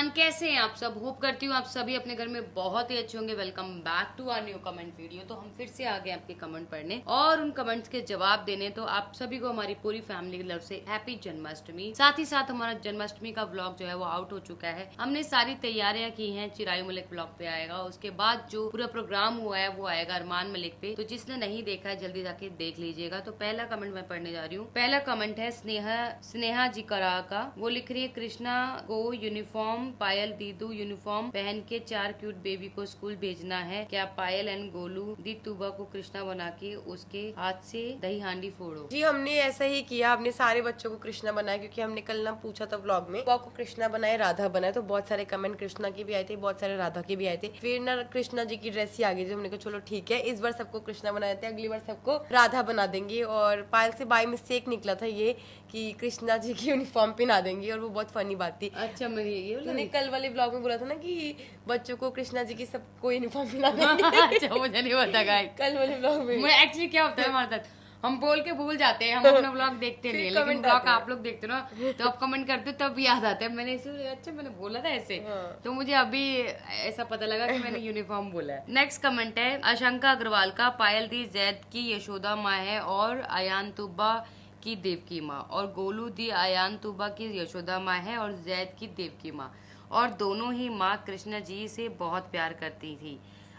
Everyone, कैसे हैं आप सब। होप करती हूँ आप सभी अपने घर में बहुत ही अच्छे होंगे। Welcome back to our new comment video. तो हम फिर से आ गए आपके कमेंट पढ़ने और उन कमेंट्स के जवाब देने। तो आप सभी को हमारी पूरी फैमिली की तरफ से हैप्पी जन्माष्टमी। साथ ही साथ हमारा जन्माष्टमी का व्लॉग जो है वो आउट हो चुका है। हमने सारी तैयारियां की हैं। चिरायु मलिक व्लॉग पे आएगा, उसके बाद जो पूरा प्रोग्राम हुआ है वो आएगा अरमान मलिक पे। तो जिसने नहीं देखा है जल्दी जाके देख लीजिएगा। तो पहला कमेंट मैं पढ़ने जा रही हूँ। पहला कमेंट है स्नेहा जी करा का। वो लिख रही है, कृष्णा को यूनिफॉर्म, पायल दीदू यूनिफॉर्म पहन के 4 क्यूट बेबी को स्कूल भेजना है क्या। पायल एंड गोलू दी तुबा को कृष्णा बना के उसके हाथ से दही हांडी फोड़ो। जी हमने ऐसा ही किया, हमने सारे बच्चों को कृष्णा बनाया क्योंकि हमने कल ना पूछा था व्लॉग में को कृष्णा बनाए राधा बनाए, तो बहुत सारे कमेंट कृष्णा के भी आए थे, बहुत सारे राधा के भी आए थे। फिर ना कृष्णा जी की ड्रेस ही आ गई थी। हमने कहा चलो ठीक है, इस बार सबको कृष्णा बनाए थे, अगली बार सबको राधा बना देंगे। और पायल से बाय मिस्टेक निकला था ये कि कृष्णा जी की यूनिफॉर्म पहना देंगे, और वो बहुत फनी बात थी। अच्छा, मैं ये तूने कल वाले ब्लॉग में बोला था ना कि बच्चों को कृष्णा जी की सबको यूनिफॉर्म पहना देंगे। अच्छा, मुझे नहीं पता गाइस। कल वाले ब्लॉग में एक्चुअली क्या होता है हमारे साथ, हम बोल के भूल जाते हैं। हम अपना ब्लॉग देखते नहीं है, लेकिन ब्लॉग आप लोग देखते हो ना, तो आप कमेंट करते हो तब याद आता है। मैंने इसे अच्छा मैंने बोला था ऐसे, तो मुझे अभी ऐसा पता लगा कि मैंने यूनिफॉर्म बोला है। नेक्स्ट कमेंट है आशंका अग्रवाल का। पायल दी जैद की यशोदा माँ है और अयान तुबा की देवकी माँ, और गोलू दी अयान तुबा की यशोदा माँ है और जैद की देवकी माँ, और दोनों ही माँ कृष्ण जी से बहुत प्यार करती थी।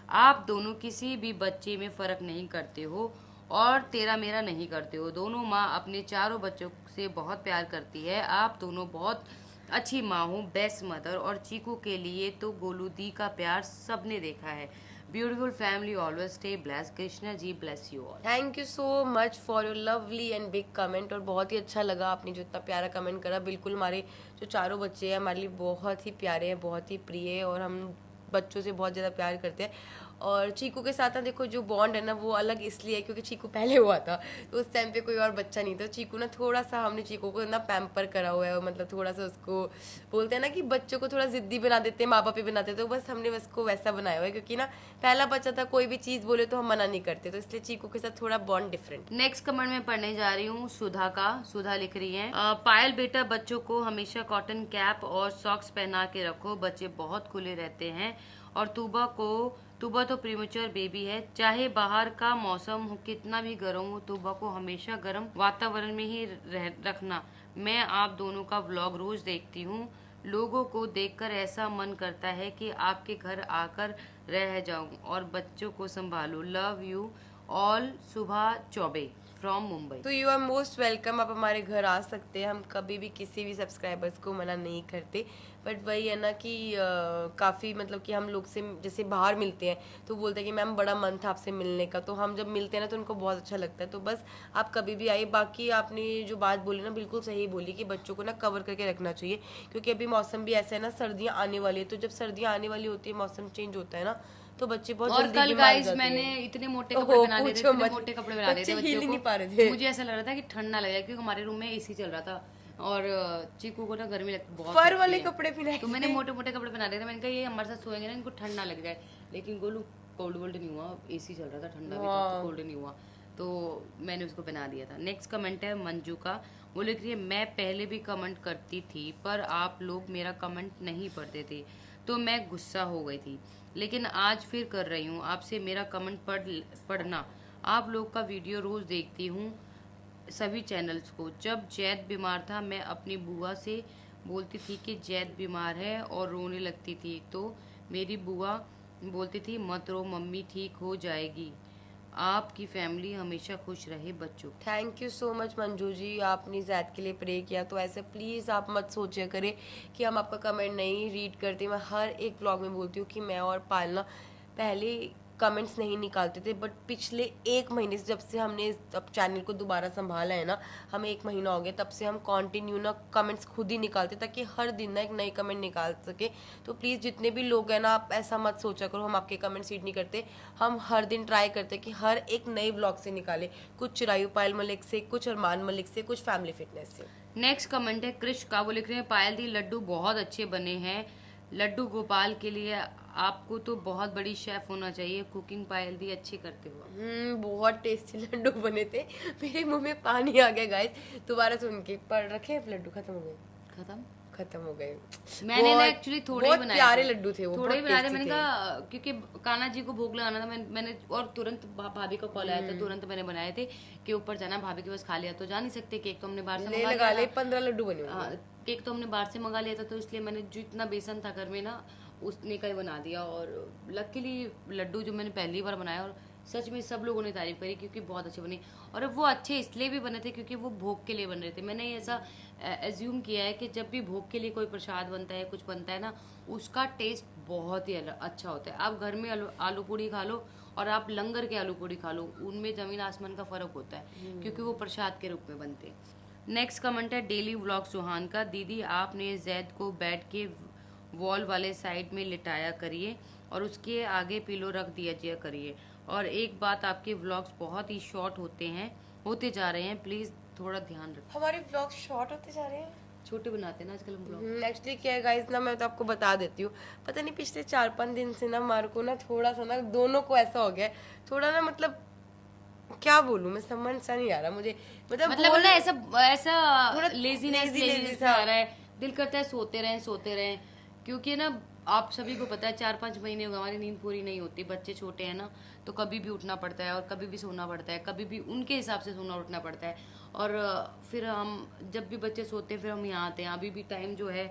आप दोनों किसी भी बच्चे में फर्क नहीं करते हो और तेरा मेरा नहीं करते हो। दोनों माँ अपने चारों बच्चों से बहुत प्यार करती है। आप दोनों बहुत अच्छी माँ हो, बेस्ट मदर। और चीकू के लिए तो गोलू दी का प्यार सबने देखा है। Beautiful family, always stay blessed. Krishna ji bless you all. Thank you so much for your lovely and big comment. और बहुत ही अच्छा लगा आपने जो इतना प्यारा कमेंट करा। बिल्कुल हमारे जो चारों बच्चे हैं हमारे लिए बहुत ही प्यारे हैं, बहुत ही प्रिय है, और हम बच्चों से बहुत ज़्यादा प्यार करते हैं। और चीकू के साथ ना देखो जो बॉन्ड है ना वो अलग इसलिए है क्योंकि चीकू पहले हुआ था, तो उस टाइम पे कोई और बच्चा नहीं था। चीकू ना थोड़ा सा हमने चीकू को ना पैम्पर करा हुआ है, मतलब थोड़ा सा उसको बोलते हैं ना कि बच्चों को थोड़ा जिद्दी बना देते हैं, माँ बाप ही बनाते हैं, तो बस हमने उसको वैसा बनाया हुआ है क्योंकि ना पहला बच्चा था, कोई भी चीज़ बोले तो हम मना नहीं करते, तो इसलिए चीकू के साथ थोड़ा बॉन्ड डिफरेंट। नेक्स्ट कमेंट में पढ़ने जा रही हूँ सुधा का। सुधा लिख रही है, पायल बेटा बच्चों को हमेशा कॉटन कैप और सॉक्स पहना के रखो, बच्चे बहुत खुले रहते हैं। और तुबा तो प्रीमेच्योर बेबी है, चाहे बाहर का मौसम हो कितना भी गर्म हो, तुबा को हमेशा गर्म वातावरण में ही रखना। मैं आप दोनों का व्लॉग रोज देखती हूँ, लोगों को देखकर ऐसा मन करता है कि आपके घर आकर रह जाऊं और बच्चों को संभालूं। लव यू ऑल, सुबह चौबे फ्रॉम मुंबई। तो यू आर मोस्ट वेलकम, आप हमारे घर आ सकते हैं, हम कभी भी किसी भी सब्सक्राइबर्स को मना नहीं करते। बट वही है ना कि काफ़ी मतलब कि हम लोग से जैसे बाहर मिलते हैं तो बोलते हैं कि मैम बड़ा मन था आपसे मिलने का, तो हम जब मिलते हैं ना तो उनको बहुत अच्छा लगता है। तो बस आप कभी भी आइए। बाकी आपने जो बात बोली ना बिल्कुल सही बोली कि बच्चों को ना कवर करके रखना चाहिए, क्योंकि अभी मौसम भी ऐसा है ना, सर्दियाँ आने वाली है, तो जब सर्दियाँ आने वाली होती है, मौसम चेंज होता है ना, तो बच्चे बहुत और जल्दी कल बीमार हो गाइस जाते मैंने हैं। इतने मोटे कपड़े बना दिए थे, पूछो इतने मत, मोटे कपड़े बना दिए थे बच्चे हिल ही नहीं बच्चों पा रहे को। थे। मुझे ऐसा लग रहा था कि ठंड ना लगे क्योंकि हमारे रूम में एसी चल रहा था और चीकू को ना गर्मी लगती बहुत फर लगती वाले है। कपड़े पहनाए तो मैंने मोटे मोटे कपड़े बना दिए थे। मैंने कहा ये हमारे साथ सोएंगे ना, इनको ठंड ना लग जाए। लेकिन गोलू कोल्ड वोल्ड नहीं हुआ, एसी चल रहा था, ठंडा भी था, तो कोल्ड नहीं हुआ, तो मैंने उसको बना दिया था। नेक्स्ट कमेंट है मंजू का। वो लिख रही है, मैं पहले भी कमेंट करती थी पर आप लोग मेरा कमेंट नहीं पढ़ते थे तो मैं गुस्सा हो गई थी, लेकिन आज फिर कर रही हूँ। आपसे मेरा कमेंट पढ़ना। आप लोग का वीडियो रोज देखती हूँ, सभी चैनल्स को। जब जैद बीमार था मैं अपनी बुआ से बोलती थी कि जैद बीमार है और रोने लगती थी, तो मेरी बुआ बोलती थी मत रो मम्मी ठीक हो जाएगी। आपकी फैमिली हमेशा खुश रहे बच्चों। Thank you so much Manju ji, आपने जैद के लिए प्रे किया, तो ऐसे प्लीज़ आप मत सोचिए करें कि हम आपका कमेंट नहीं रीड करते। मैं हर एक व्लॉग में बोलती हूँ कि मैं और पालना पहले कमेंट्स नहीं निकालते थे, बट पिछले 1 महीने से जब से हमने अब चैनल को दोबारा संभाला है ना, हमें 1 महीना हो गया, तब से हम कंटिन्यू ना कमेंट्स खुद ही निकालते ताकि हर दिन ना एक नई कमेंट निकाल सके। तो प्लीज़ जितने भी लोग हैं ना, आप ऐसा मत सोचा करो हम आपके कमेंट्स रीड नहीं करते। हम हर दिन ट्राई करते हैं कि हर एक नए ब्लॉग से निकाले, कुछ चिरायु पायल मलिक से, कुछ अरमान मलिक से, कुछ फैमिली फिटनेस से। नेक्स्ट कमेंट है क्रिश का। वो लिख रहे हैं, पायल दी लड्डू बहुत अच्छे बने हैं, लड्डू गोपाल के लिए आपको तो बहुत बड़ी शेफ होना चाहिए, कुकिंग पायल दी अच्छी करते हो। बहुत टेस्टी लड्डू बने थे, मेरे मुंह में पानी आ गया गाइस दोबारा सुन के। पर रखे लड्डू खत्म हो गए, खत्म खत्म हो गए। मैंने ना एक्चुअली थोड़े ही बहुत बनाए प्यारे थे। लड्डू थे वो, थोड़े ही बहुत बनाए थे। tasty मैंने थे। कहा क्योंकि कान्हा जी को भोग लगाना था, मैंने और तुरंत भाभी का कॉल आया था, तुरंत मैंने बनाए थे कि ऊपर जाना, भाभी के पास खा लिया तो जा नहीं सकते, केक तो हमने बाहर से ले मंगा लगा लिया ले था। 15 लड्डू बने होंगे। हाँ, केक तो हमने बाहर से मंगा लिया था, तो इसलिए मैंने जो इतना बेसन था घर में ना उसने का ही बना दिया। और लकीली लड्डू जो मैंने पहली बार बनाया, और सच में सब लोगों ने तारीफ करी क्योंकि बहुत अच्छे बने। और वो अच्छे इसलिए भी बने थे क्योंकि वो भोग के लिए बन रहे थे। मैंने ऐसा एज्यूम किया है कि जब भी भोग के लिए कोई प्रसाद बनता है, कुछ बनता है ना, उसका टेस्ट बहुत ही अच्छा होता है। आप घर में आलू पूड़ी खा लो और आप लंगर के आलू पूड़ी खा लो, उनमें जमीन आसमान का फर्क होता है क्योंकि वो प्रसाद के रूप में बनते हैं। नेक्स्ट कमेंट है डेली व्लॉग सुहान का। दीदी आपने जैद को बेड के वॉल वाले साइड में लिटाया करिए और उसके आगे पिलो रख दिया करिए। और एक बात, आपके व्लॉग्स बहुत ही शॉर्ट होते जा रहे हैं, प्लीज थोड़ा ध्यान रखें। हमारे व्लॉग शॉर्ट होते जा रहे हैं। छोटे बनाते हैं ना आजकल हम व्लॉग। एक्चुअली क्या है गाइस ना, मैं तो आपको बता देती हूँ, पता नहीं पिछले 4-5 दिन से ना हमारे को ना थोड़ा सा ना दोनों को ऐसा हो गया है, थोड़ा ना मतलब क्या बोलूं, मैं समझ सा नहीं आ रहा मुझे, मतलब ना ऐसा ऐसा थोड़ा लेजीनेस lazy सा आ रहा है, दिल करता है सोते रहें क्योंकि ना आप सभी को पता है 4-5 महीने हो गए हमारी नींद पूरी नहीं होती। बच्चे छोटे हैं ना, तो कभी भी उठना पड़ता है और कभी भी सोना पड़ता है, कभी भी उनके हिसाब से सोना उठना पड़ता है। और फिर हम जब भी बच्चे सोते हैं फिर हम यहाँ आते हैं। अभी भी टाइम जो है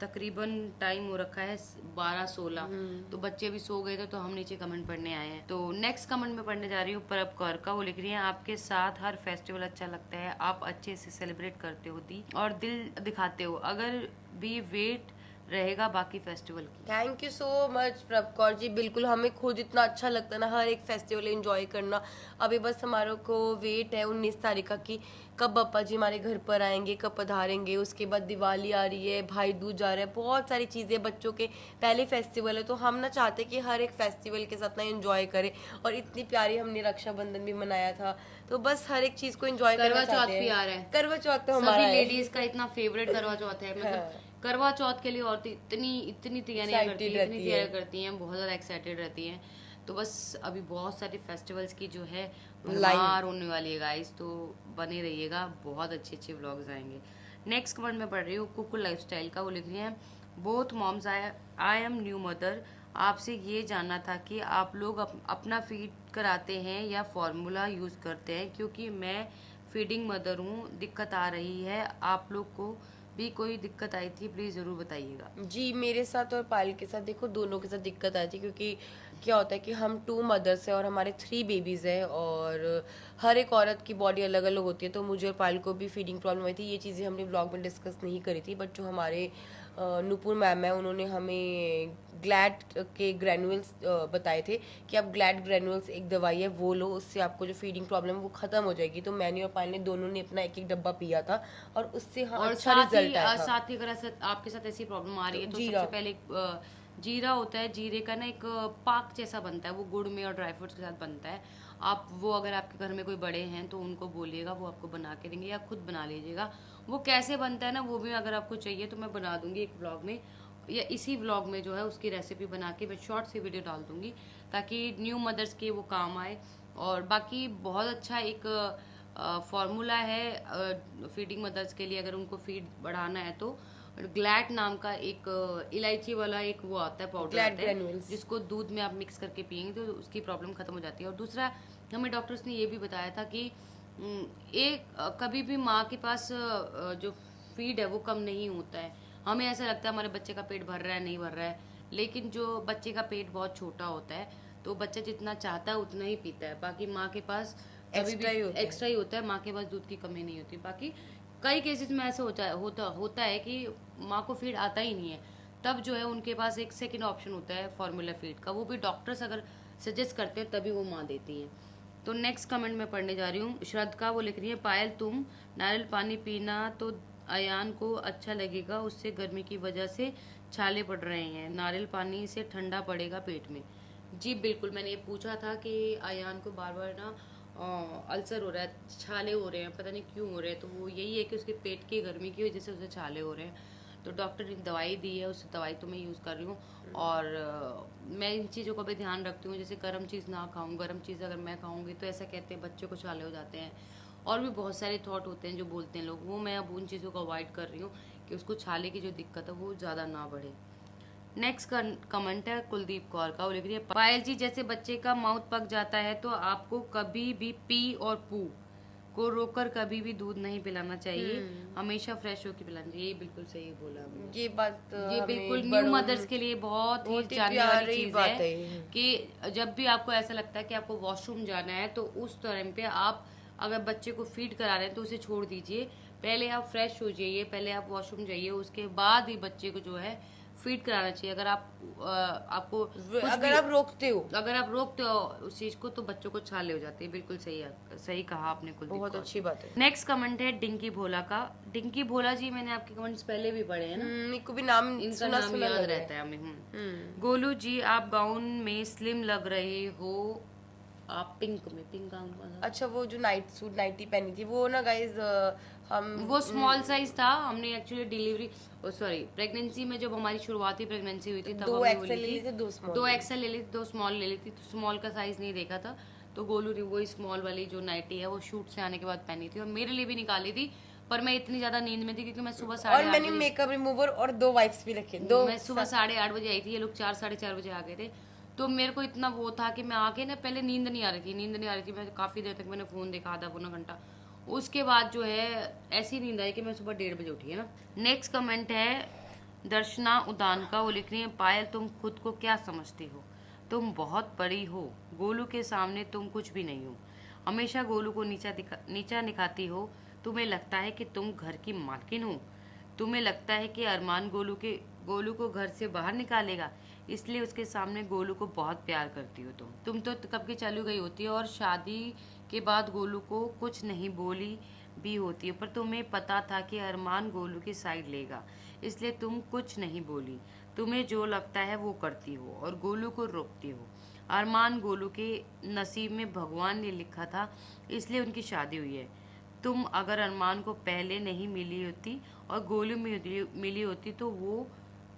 तकरीबन टाइम हो रखा है 12-16, तो बच्चे भी सो गए थे तो हम नीचे कमेंट पढ़ने आए हैं। तो नेक्स्ट कमेंट में पढ़ने जा रही हूँ परब कौर का। वो लिख रही है आपके साथ हर फेस्टिवल अच्छा लगता है, आप अच्छे से सेलिब्रेट करते हो दी और दिल दिखाते हो, अगर भी वेट रहेगा बाकी फेस्टिवल की। थैंक यू सो मच प्रभकौर जी। बिल्कुल, हमें खुद इतना अच्छा लगता है ना हर एक फेस्टिवल एंजॉय करना। अभी बस हमारे को वेट है 19 तारीख का कि कब पापा जी हमारे घर पर आएंगे, कब पधारेंगे। उसके बाद दिवाली आ रही है, भाई दूज आ रहा है, बहुत सारी चीज़ें, बच्चों के पहले फेस्टिवल है, तो हम ना चाहते कि हर एक फेस्टिवल के साथ ना एंजॉय करें। और इतनी प्यारी हमने रक्षाबंधन भी मनाया था, तो बस हर एक चीज़ को एंजॉय करना करवा चौथ चाहते भी हैं। आ रहा है, करवा चौथ तो हमारा सभी है। लेडीज का इतना फेवरेट करवा चौथ है। मतलब हाँ। करवा चौथ के लिए औरतें इतनी तैयारियां Excited करती हैं, इतनी रहती है। तैयारियां करती हैं, बहुत ज़्यादा एक्साइटेड रहती हैं। तो बस अभी बहुत सारे फेस्टिवल्स की जो है भरमार होने वाली है गाइस, तो बने रहिएगा, बहुत अच्छे व्लॉग्स आएंगे। नेक्स्ट कमेंट में पढ़ रही हूँ कुकू लाइफस्टाइल का। वो लिख रही हैं both moms I am new mother, आपसे ये जानना था कि आप लोग अपना फीड कराते हैं या फॉर्मूला यूज़ करते हैं, क्योंकि मैं फीडिंग मदर हूँ, दिक्कत आ रही है, आप लोग को भी कोई दिक्कत आई थी प्लीज़ ज़रूर बताइएगा। जी, मेरे साथ और पायल के साथ देखो दोनों के साथ दिक्कत आई थी, क्योंकि क्या होता है कि हम 2 मदर्स हैं और हमारे 3 बेबीज़ हैं, और हर एक औरत की बॉडी अलग अलग होती है। तो मुझे और पायल को भी फीडिंग प्रॉब्लम आई थी। ये चीज़ें हमने ब्लॉग में डिस्कस नहीं करी थी, बट जो हमारे नुपुर मैम है उन्होंने हमें ग्लैड के ग्रैनुअल्स बताए थे कि आप ग्लैड ग्रैनुअल्स एक दवाई है वो लो, उससे आपको जो फीडिंग प्रॉब्लम है वो ख़त्म हो जाएगी। तो मैंने और पायल ने दोनों ने अपना एक डब्बा पिया था और उससे हाँ और अच्छा रिजल्ट आया था। साथ ही अगर आपके साथ ऐसी प्रॉब्लम आ रही है तो जीरा। सबसे पहले जीरा होता है, जीरे का ना एक पाक जैसा बनता है, वो गुड़ में और ड्राई फ्रूट्स के साथ बनता है। आप वो अगर आपके घर में कोई बड़े हैं तो उनको बोलिएगा, वो आपको बना के देंगे, या खुद बना लीजिएगा। वो कैसे बनता है ना वो भी अगर आपको चाहिए तो मैं बना दूंगी एक व्लॉग में, या इसी व्लॉग में जो है उसकी रेसिपी बना के मैं शॉर्ट सी वीडियो डाल दूंगी ताकि न्यू मदर्स के वो काम आए। और बाकी बहुत अच्छा एक फार्मूला है फीडिंग मदर्स के लिए, अगर उनको फीड बढ़ाना है तो ग्लैड नाम का एक इलायची वाला एक वो आता है, पाउडर Glad आता है, granules। जिसको दूध में आप मिक्स करके पियेंगे तो उसकी प्रॉब्लम खत्म हो जाती है। और दूसरा हमें डॉक्टर्स ने ये भी बताया था कि कभी भी माँ के पास जो फीड है वो कम नहीं होता है। हमें ऐसा लगता है हमारे बच्चे का पेट भर रहा है, नहीं भर रहा है, लेकिन जो बच्चे का पेट बहुत छोटा होता है तो बच्चा जितना चाहता है उतना ही पीता है। बाकी माँ के पास एक्स्ट्रा ही होता है, माँ के पास दूध की कमी नहीं होती। बाकी कई केसेस में ऐसा होता है कि माँ को फीड आता ही नहीं है, तब जो है उनके पास एक सेकंड ऑप्शन होता है फार्मूला फीड का, वो भी डॉक्टर्स अगर सजेस्ट करते हैं तभी वो माँ देती हैं। तो नेक्स्ट कमेंट में पढ़ने जा रही हूँ श्रद्धा। वो लिख रही है पायल तुम नारियल पानी पीना तो अयान को अच्छा लगेगा, उससे गर्मी की वजह से छाले पड़ रहे हैं, नारियल पानी से ठंडा पड़ेगा पेट में। जी बिल्कुल, मैंने ये पूछा था कि अयान को बार बार ना अल्सर हो रहा है, छाले हो रहे हैं, पता नहीं क्यों हो रहे हैं। तो वो यही है कि उसके पेट की गर्मी की वजह से उसे छाले हो रहे हैं। तो डॉक्टर ने दवाई दी है, उस दवाई तो मैं यूज़ कर रही हूँ। और मैं इन चीज़ों का भी ध्यान रखती हूँ, जैसे गर्म चीज़ ना खाऊं, गर्म चीज़ अगर मैं खाऊंगी तो ऐसा कहते हैं बच्चों को छाले हो जाते हैं। और भी बहुत सारे थॉट होते हैं जो बोलते हैं लोग, वो मैं अब उन चीज़ों को अवॉइड कर रही हूँ कि उसको छाले की जो दिक्कत है वो ज़्यादा ना बढ़े। नेक्स्ट कमेंट है कुलदीप कौर का, वो लिख रही है पायल जी जैसे बच्चे का माउथ पक जाता है तो आपको कभी भी पी और पू को रोककर कभी भी दूध नहीं पिलाना चाहिए, हमेशा फ्रेश होकर पिलाना चाहिए। ये बिल्कुल सही बोला आपने। ये बात ये बिल्कुल न्यू मदर्स के लिए बहुत ही जानने वाली चीज है कि जब भी आपको ऐसा लगता है कि आपको वॉशरूम जाना है तो उस टाइम पे आप अगर बच्चे को फीड करा रहे हैं तो उसे छोड़ दीजिए, पहले आप फ्रेश हो जाइए, पहले आप वॉशरूम जाइए, उसके बाद ही बच्चे को जो है फीड कराना चाहिए। अगर आपको अगर आप रोकते हो उस चीज को तो बच्चों को छाले हो जाते हैं। बिल्कुल सही कहा आपने कुलदीप बहुत कौर। अच्छी बात है। नेक्स्ट कमेंट है डिंकी भोला का। डिंकी भोला जी, मैंने आपके कमेंट्स पहले भी पढ़े हैं ना, मेरे को भी नाम इनका नाम याद रहता है हमें। गोलू जी आप गाउन में स्लिम लग रहे हो, आप पिंक गाउन। अच्छा, वो जो नाइट सूट नाइटी पहनी थी वो ना गाइज वो स्मॉल साइज था। हमने एक्चुअली डिलीवरी प्रेगनेंसी में जब हमारी शुरुआती प्रेगनेंसी हुई थी तब दो हमने एक्सेल ले ली थी, दो एक्सेल ले ली थी, 2 स्मॉल ले ली थी, तो स्मॉल का साइज नहीं देखा था तो गोलू ने वही स्मॉल वाली जो नाइटी है वो शूट से आने के बाद पहनी थी और मेरे लिए भी निकाली थी, पर मैं इतनी ज्यादा नींद में थी क्योंकि मैं सुबह 8:30 और मैंने मेकअप रिमूवर और 2 वाइप्स भी रखे। मैं सुबह 8:30 बजे आई थी, ये लोग 4-4:30 बजे आ गए थे, तो मेरे को इतना वो था कि मैं आके ना पहले नींद नहीं आ रही थी, मैं काफी देर तक मैंने फोन देखा, आधा पौना घंटा, उसके बाद जो है ऐसी नींद आई कि मैं सुबह 1:30 बजे उठी है ना। नेक्स्ट कमेंट है दर्शना उदान का, वो लिख रही है पायल तुम खुद को क्या समझती हो, तुम बहुत बड़ी हो, गोलू के सामने तुम कुछ भी नहीं हो, हमेशा गोलू को नीचा दिखाती हो, तुम्हें लगता है कि तुम घर की मालकिन हो, तुम्हें लगता है कि अरमान गोलू को घर से बाहर निकालेगा, इसलिए उसके सामने गोलू को बहुत प्यार करती हो तुम तो कब की चली गई होती है और शादी के बाद गोलू को कुछ नहीं बोली भी होती है, पर तुम्हें पता था कि अरमान गोलू की साइड लेगा, इसलिए तुम कुछ नहीं बोली, तुम्हें जो लगता है वो करती हो और गोलू को रोकती हो। अरमान गोलू के नसीब में भगवान ने लिखा था, इसलिए उनकी शादी हुई है। तुम अगर अरमान को पहले नहीं मिली होती और गोलू मिली होती तो वो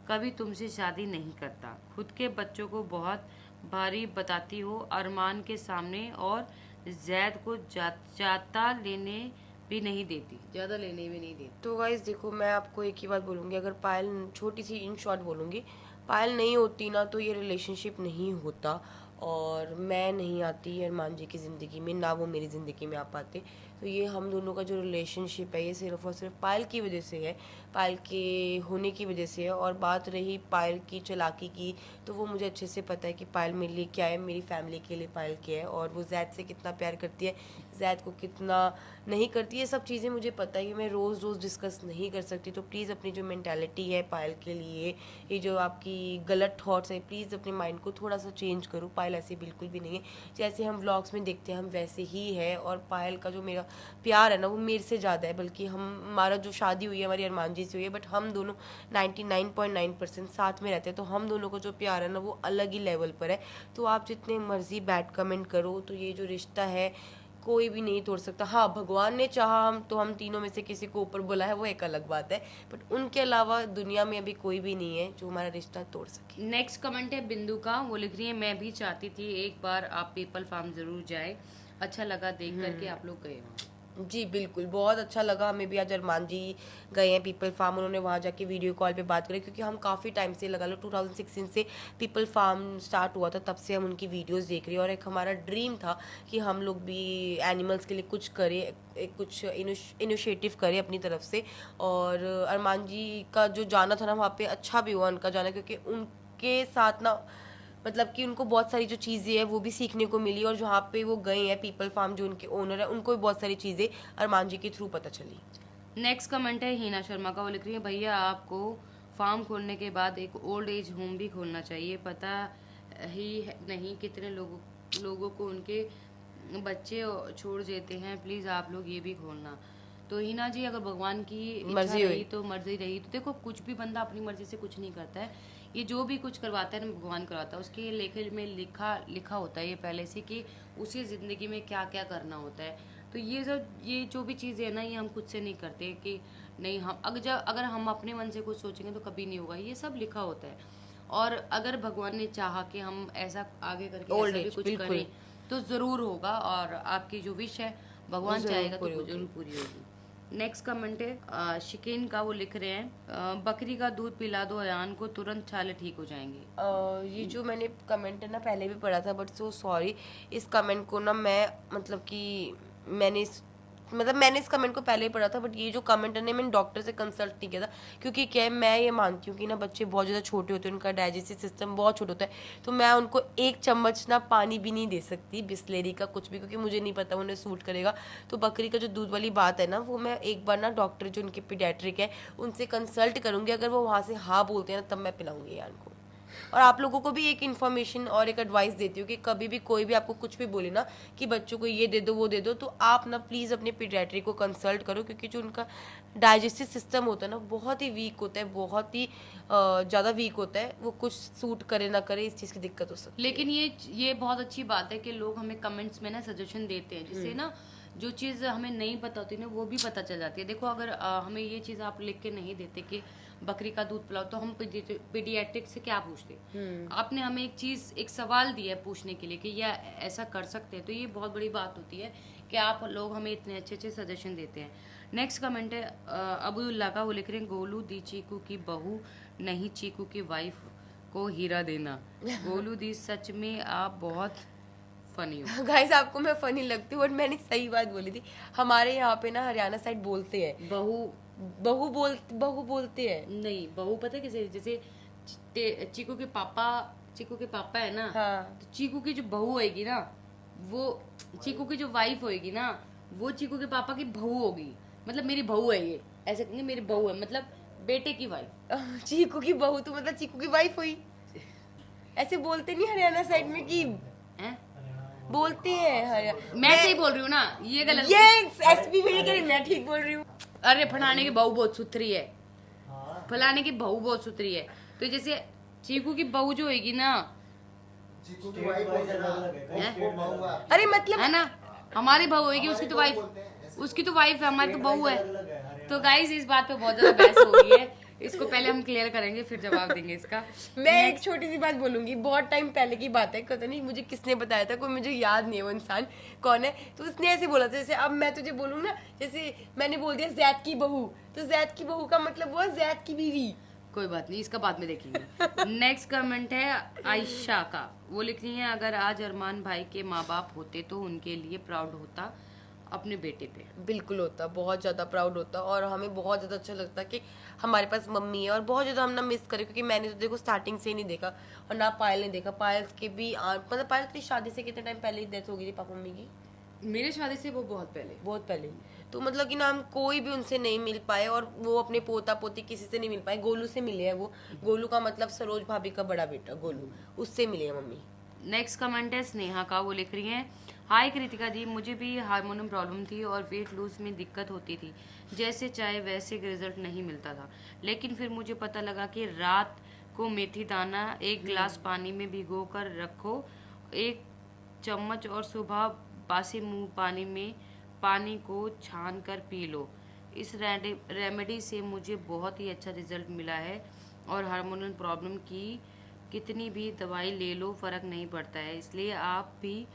कभी तुमसे शादी नहीं करता। खुद के बच्चों को बहुत भारी बताती हो अरमान के सामने और जैद को ज़्यादा लेने भी नहीं देती। तो गाइज देखो, मैं आपको एक ही बात बोलूँगी, अगर पायल, छोटी सी इन शॉर्ट बोलूँगी, पायल नहीं होती ना तो ये रिलेशनशिप नहीं होता और मैं नहीं आती अरमान जी की ज़िंदगी में, ना वो मेरी ज़िंदगी में आ पाते। तो ये हम दोनों का जो रिलेशनशिप है ये सिर्फ और सिर्फ पायल की वजह से है, पायल के होने की वजह से है। और बात रही पायल की चालाकी की, तो वो मुझे अच्छे से पता है कि पायल मेरे लिए क्या है, मेरी फैमिली के लिए पायल क्या है, और वो जैद से कितना प्यार करती है, जैद को कितना नहीं करती है, सब चीज़ें मुझे पता है कि मैं रोज़ रोज़ डिस्कस नहीं कर सकती। तो प्लीज़ अपनी जो मेंटालिटी है पायल के लिए, ये जो आपकी गलत थॉट्स है, प्लीज़ अपने माइंड को थोड़ा सा चेंज करो। पायल ऐसे बिल्कुल भी नहीं है, जैसे हम व्लॉग्स में देखते हैं हम वैसे ही है। और पायल का जो मेरा प्यार है ना वो मेरे से ज़्यादा है, बल्कि हमारा जो शादी हुई है हमारी अरमान जी से हुई है, बट हम दोनों 99.9% साथ में रहते हैं, तो हम दोनों को जो प्यार है ना वो अलग ही लेवल पर है। तो आप जितने मर्जी बैड कमेंट करो, तो ये जो रिश्ता है कोई भी नहीं तोड़ सकता। हाँ, भगवान ने चाहा हम तीनों में से किसी को ऊपर बोला है, वो एक अलग बात है, बट उनके अलावा दुनिया में अभी कोई भी नहीं है जो हमारा रिश्ता तोड़ सके। नेक्स्ट कमेंट है बिंदु का, वो लिख रही है मैं भी चाहती थी एक बार आप पीपल फार्म जरूर जाए, अच्छा लगा देख करके आप लोग गए वहाँ। जी बिल्कुल, बहुत अच्छा लगा हमें भी। आज अरमान जी गए हैं पीपल फार्म, उन्होंने वहाँ जाके वीडियो कॉल पे बात करी, क्योंकि हम काफ़ी टाइम से, लगा लो 2016 से पीपल फार्म स्टार्ट हुआ था, तब से हम उनकी वीडियोस देख रहे हैं। और एक हमारा ड्रीम था कि हम लोग भी एनिमल्स के लिए कुछ करें, एक कुछ इनिशिएटिव करें अपनी तरफ से। और अरमान जी का जो जाना था ना वहाँ पे, अच्छा भी हुआ उनका जाना, क्योंकि उनके साथ ना मतलब कि उनको बहुत सारी जो चीज़ें हैं वो भी सीखने को मिली, और जहाँ पे वो गए हैं पीपल फार्म, जो उनके ओनर है, उनको भी बहुत सारी चीज़ें अरमान जी के थ्रू पता चली। नेक्स्ट कमेंट है हीना शर्मा का, वो लिख रही है भैया आपको फार्म खोलने के बाद एक ओल्ड एज होम भी खोलना चाहिए, पता ही नहीं कितने लोगों को उनके बच्चे छोड़ देते हैं, प्लीज़ आप लोग ये भी खोलना। तो हिना जी, अगर भगवान की मर्जी रही तो देखो कुछ भी बंदा अपनी मर्जी से कुछ नहीं करता है, ये जो भी कुछ करवाता है ना भगवान करवाता है, उसके लेखे में लिखा होता है ये पहले से कि उसी ज़िंदगी में क्या क्या करना होता है। तो ये जो भी चीज़ें है ना, ये हम खुद से नहीं करते कि नहीं हम अगर हम अपने मन से कुछ सोचेंगे तो कभी नहीं होगा, ये सब लिखा होता है। और अगर भगवान ने चाहा कि हम ऐसा आगे करके ऐसा भी कुछ करें तो ज़रूर होगा, और आपकी जो विश है भगवान चाहेगा तो जरूर पूरी होगी। नेक्स्ट कमेंट है शिकीन का, वो लिख रहे हैं बकरी का दूध पिला दो अयान को, तुरंत छाले ठीक हो जाएंगे। ये जो मैंने कमेंट है ना पहले भी पढ़ा था, बट सो सॉरी, इस कमेंट को ना मैं मतलब कि मैंने इस कमेंट को पहले ही पढ़ा था, बट ये जो कमेंट है ना मैंने डॉक्टर से कंसल्ट नहीं किया था, क्योंकि क्या है, मैं ये मानती हूँ कि ना बच्चे बहुत ज़्यादा छोटे होते हैं, उनका डाइजेस्टिव सिस्टम बहुत छोटा होता है, तो मैं उनको 1 चम्मच ना पानी भी नहीं दे सकती बिस्लेरी का कुछ भी, क्योंकि मुझे नहीं पता उन्हें सूट करेगा। तो बकरी का जो दूध वाली बात है ना, वो मैं एक बार ना डॉक्टर जो उनके पीडियाट्रिक है उनसे कंसल्ट करूँगी, अगर वो वहाँ से हाँ बोलते हैं ना तब मैं पिलाऊंगी यार को। और आप लोगों को भी एक इन्फॉर्मेशन और एक एडवाइस देती हूँ कि कभी भी कोई भी आपको कुछ भी बोले ना कि बच्चों को ये दे दो वो दे दो, तो आप ना प्लीज़ अपने पीडियाट्रिक को कंसल्ट करो, क्योंकि जो उनका डाइजेस्टिव सिस्टम होता है ना बहुत ही वीक होता है, बहुत ही ज़्यादा वीक होता है, वो कुछ सूट करे ना करे, इस चीज़ की दिक्कत हो सकती है। लेकिन ये बहुत अच्छी बात है कि लोग हमें कमेंट्स में ना सजेशन देते हैं, जिससे ना जो चीज़ हमें नहीं पता होती ना वो भी पता चल जाती है। देखो अगर हमें ये चीज़ आप लिख के नहीं देते कि बकरी का दूध पिलाओ, तो हम पीडियाट्रिक से क्या पूछते? आपने हमें एक सवाल दिया है पूछने के लिए कि यह ऐसा कर सकते हैं, तो ये बहुत बड़ी बात होती है कि आप लोग हमें इतने अच्छे अच्छे सजेशन देते हैं। नेक्स्ट कमेंट है अब्दुल्ला का, वो लिख रहे हैं गोलू दी चीकू की बहू नहीं चीकू की वाइफ को हीरा देना। गोलू दी सच में आप बहुत फनी हो। गाइस आपको मैं फनी लगती हूँ, बट मैंने सही बात बोली थी। हमारे यहाँ पे ना हरियाणा साइड बोलते हैं बहू बोलते हैं। नहीं, बहू पता है किसे? जैसे चीकू के पापा है ना, हाँ। तो चीकू की जो बहू होगी ना, वो चीकू की जो वाइफ होगी ना, वो चीकू के पापा की बहू होगी। मतलब मेरी बहू है ये, ऐसे नहीं, मेरी बहू है मतलब बेटे की वाइफ। चीकू की बहू तो मतलब चीकू की वाइफ हुई। ऐसे बोलते नहीं हरियाणा साइड में कि हैं? बोलते हैं मैं सही बोल रही हूँ ना? ये गलत? ये एसपी भी नहीं, मैं ठीक बोल रही हूँ। अरे फलाने की बहू बहुत सुथरी है, फलाने की बहू बहुत सुथरी है, तो जैसे चीकू की बहू जो होगी ना, चीकू की वाइफ है ना, उसको बहू है। अरे मतलब है ना, हमारी बहू होगी, उसकी तो वाइफ है, हमारी तो बहू है। तो गाइस इस बात पे बहुत ज्यादा बहस हो रही है, इसको पहले हम क्लियर करेंगे फिर जवाब देंगे इसका। मैं एक छोटी सी बात बोलूंगी, बहुत टाइम पहले की बात है, पता नहीं मुझे किसने बताया था, कोई मुझे याद नहीं है वो इंसान कौन है, तो उसने ऐसे बोला था जैसे अब मैं तुझे बोलूँ ना, जैसे मैंने बोल दिया जैद की बहू, तो जैद की बहू का मतलब हुआ जैद की बीवी। कोई बात नहीं, इसका बाद में देखेंगे। नेक्स्ट कमेंट है आयशा का, वो लिख रही है अगर आज अरमान भाई के माँ बाप होते तो उनके लिए प्राउड होता अपने बेटे पे। बिल्कुल होता, बहुत ज़्यादा प्राउड होता, और हमें बहुत ज़्यादा अच्छा लगता कि हमारे पास मम्मी है, और बहुत ज़्यादा हम ना मिस करें, क्योंकि मैंने तो देखो स्टार्टिंग से ही नहीं देखा, और ना पायल ने देखा। पायल के भी मतलब पायल की शादी से कितने टाइम पहले ही डेथ हो गई थी पापा मम्मी की? मेरे शादी से वो बहुत पहले। तो मतलब कि ना हम कोई भी उनसे नहीं मिल पाए, और वो अपने पोता पोती किसी से नहीं मिल पाए। गोलू से मिले हैं वो, गोलू का मतलब सरोज भाभी का बड़ा बेटा गोलू, उससे मिले हैं मम्मी। नेक्स्ट कमेंट है स्नेहा का, वो लिख रही हैं हाय कृतिका जी, मुझे भी हार्मोनल प्रॉब्लम थी और वेट लूज में दिक्कत होती थी, जैसे चाहे वैसे रिजल्ट नहीं मिलता था, लेकिन फिर मुझे पता लगा कि रात को मेथी दाना 1 गिलास पानी में भिगो कर रखो 1 चम्मच, और सुबह बासी मुंह पानी को छान कर पी लो। इस रेमेडी से मुझे बहुत ही अच्छा रिजल्ट मिला है, और हार्मोनल प्रॉब्लम की कितनी भी दवाई ले लो फर्क नहीं पड़ता है, इसलिए आप भी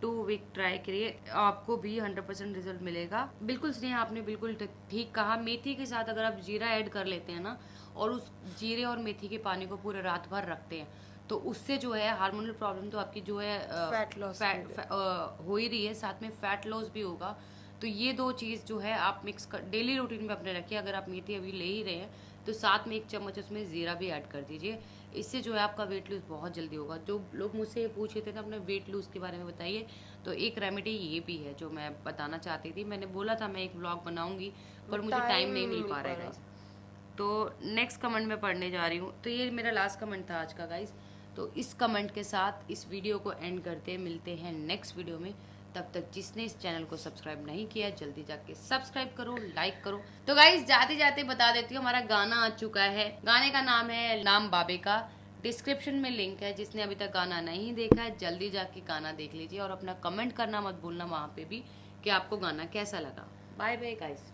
2 वीक ट्राई करिए, आपको भी 100% रिजल्ट मिलेगा। बिल्कुल स्नेहा, आपने बिल्कुल ठीक कहा। मेथी के साथ अगर आप जीरा ऐड कर लेते हैं ना, और उस जीरे और मेथी के पानी को पूरे रात भर रखते हैं, तो उससे जो है हार्मोनल प्रॉब्लम तो आपकी जो है फैट लॉस हो ही रही है, साथ में फैट लॉस भी होगा। तो ये 2 चीज़ जो है आप मिक्स कर डेली रूटीन में अपने रखिए। अगर आप मेथी अभी ले ही रहे हैं तो साथ में 1 चम्मच उसमें ज़ीरा भी ऐड कर दीजिए, इससे जो है आपका वेट लूज़ बहुत जल्दी होगा। जो लोग मुझसे पूछ रहे थे ना अपने वेट लूज़ के बारे में बताइए, तो एक रेमेडी ये भी है जो मैं बताना चाहती थी। मैंने बोला था मैं एक व्लॉग बनाऊंगी, पर मुझे टाइम नहीं मिल पा रहा है गाइस। तो नेक्स्ट कमेंट मैं पढ़ने जा रही हूँ, तो ये मेरा लास्ट कमेंट था आज का गाइस। तो इस कमेंट के साथ इस वीडियो को एंड करते हैं, मिलते हैं नेक्स्ट वीडियो में। तब तक जिसने इस चैनल को सब्सक्राइब नहीं किया जल्दी जाके सब्सक्राइब करो, लाइक करो। तो गाइस जाते जाते बता देती हूँ, हमारा गाना आ चुका है। गाने का नाम है नाम बाबे का, डिस्क्रिप्शन में लिंक है। जिसने अभी तक गाना नहीं देखा है जल्दी जाके गाना देख लीजिए, और अपना कमेंट करना मत भूलना वहाँ पे भी कि आपको गाना कैसा लगा। Bye bye guys.